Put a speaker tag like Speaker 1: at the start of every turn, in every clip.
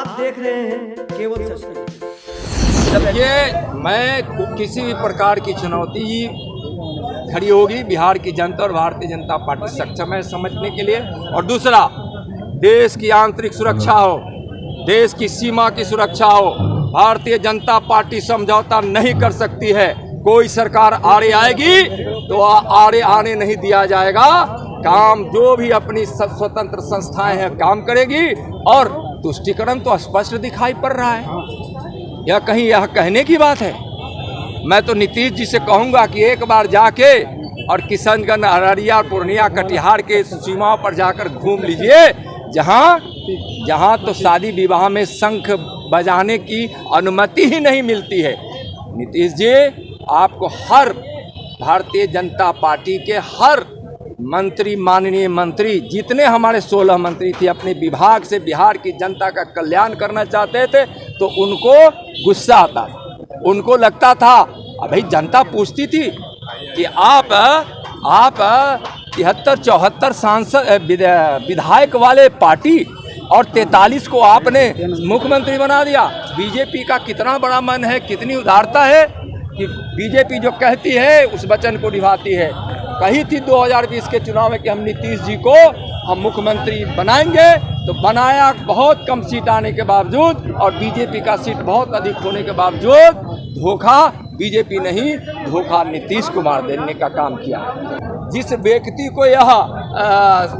Speaker 1: आप देख रहे हैं केवल सच।
Speaker 2: देखिए, मैं किसी भी प्रकार की चुनौती खड़ी होगी, बिहार की जनता और भारतीय जनता पार्टी सक्षम है समझने के लिए। और दूसरा, देश की आंतरिक सुरक्षा हो, देश की सीमा की सुरक्षा हो, भारतीय जनता पार्टी समझौता नहीं कर सकती है। कोई सरकार आड़े आएगी तो आड़े आने नहीं दिया जाएगा। काम जो भी अपनी स्वतंत्र संस्थाएं हैं काम करेगी। और तुष्टीकरण तो स्पष्ट दिखाई पड़ रहा है, यह कहीं यह कहने की बात है। मैं तो नीतीश जी से कहूँगा कि एक बार जाके और किशनगंज, अररिया, पूर्णिया, कटिहार के सीमाओं पर जाकर घूम लीजिए, जहाँ तो शादी विवाह में शंख बजाने की अनुमति ही नहीं मिलती है। नीतीश जी, आपको हर भारतीय जनता पार्टी के हर मंत्री, माननीय मंत्री, जितने हमारे 16 मंत्री थे, अपने विभाग से बिहार की जनता का कल्याण करना चाहते थे, तो उनको गुस्सा आता था। उनको लगता था, अभी जनता पूछती थी कि आप 73-74 सांसद विधायक वाले पार्टी और 43 को आपने मुख्यमंत्री बना दिया। बीजेपी का कितना बड़ा मन है, कितनी उदारता है कि बीजेपी जो कहती है उस वचन को निभाती है। कही थी 2020 के चुनाव में कि हम नीतीश जी को हम मुख्यमंत्री बनाएंगे, तो बनाया। बहुत कम सीट आने के बावजूद और बीजेपी का सीट बहुत अधिक होने के बावजूद धोखा बीजेपी नहीं, धोखा नीतीश कुमार देने का काम किया। जिस व्यक्ति को यह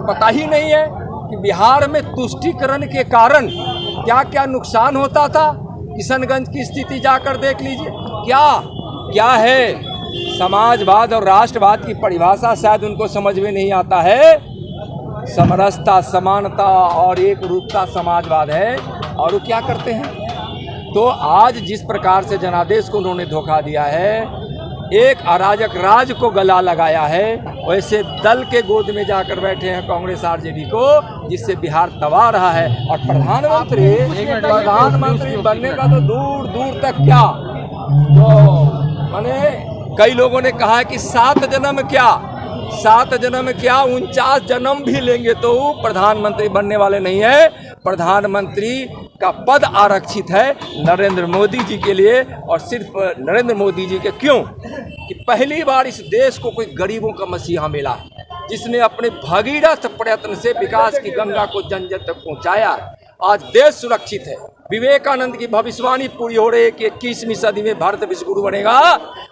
Speaker 2: पता ही नहीं है कि बिहार में तुष्टीकरण के कारण क्या क्या नुकसान होता था, किशनगंज की स्थिति जाकर देख लीजिए। क्या है समाजवाद और राष्ट्रवाद की परिभाषा, शायद उनको समझ में नहीं आता है। समरसता, समानता और एक रूपता समाजवाद है। और वो क्या करते हैं? तो आज जिस प्रकार से जनादेश को उन्होंने धोखा दिया है, एक अराजक राज को गला लगाया है, वैसे दल के गोद में जाकर बैठे हैं कांग्रेस आरजेडी को, जिससे बिहार तबाह रहा है। और प्रधानमंत्री बनने का तो दूर दूर तक क्या, तो माने कई लोगों ने कहा है कि 7 जन्म क्या 49 जन्म भी लेंगे तो प्रधानमंत्री बनने वाले नहीं है। प्रधानमंत्री का पद आरक्षित है नरेंद्र मोदी जी के लिए। और सिर्फ नरेंद्र मोदी जी के क्यों कि पहली बार इस देश को कोई गरीबों का मसीहा मिला, जिसने अपने भगीरथ प्रयत्न से विकास की गंगा को जन जन तक पहुंचाया। आज देश सुरक्षित है। विवेकानंद की भविष्यवाणी पूरी हो रही है कि 21वीं सदी में भारत विश्व गुरु बनेगा।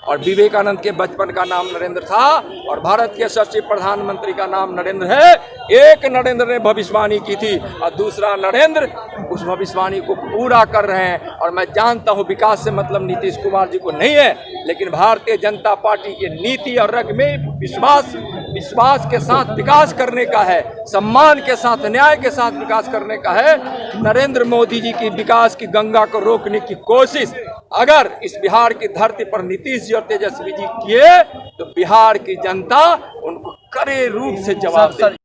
Speaker 2: और विवेकानंद के बचपन का नाम नरेंद्र था और भारत के यशस्वी प्रधानमंत्री का नाम नरेंद्र है। एक नरेंद्र ने भविष्यवाणी की थी और दूसरा नरेंद्र उस भविष्यवाणी को पूरा कर रहे हैं। और मैं जानता हूं विकास से मतलब नीतीश कुमार जी को नहीं है, लेकिन भारतीय जनता पार्टी की नीति और रग में विश्वास के साथ विकास करने का है, सम्मान के साथ, न्याय के साथ विकास करने का है। नरेंद्र मोदी जी की विकास की गंगा को रोकने की कोशिश अगर इस बिहार की धरती पर नीतीश जी और तेजस्वी जी किए, तो बिहार की जनता उनको कड़े रूप से जवाब देगी।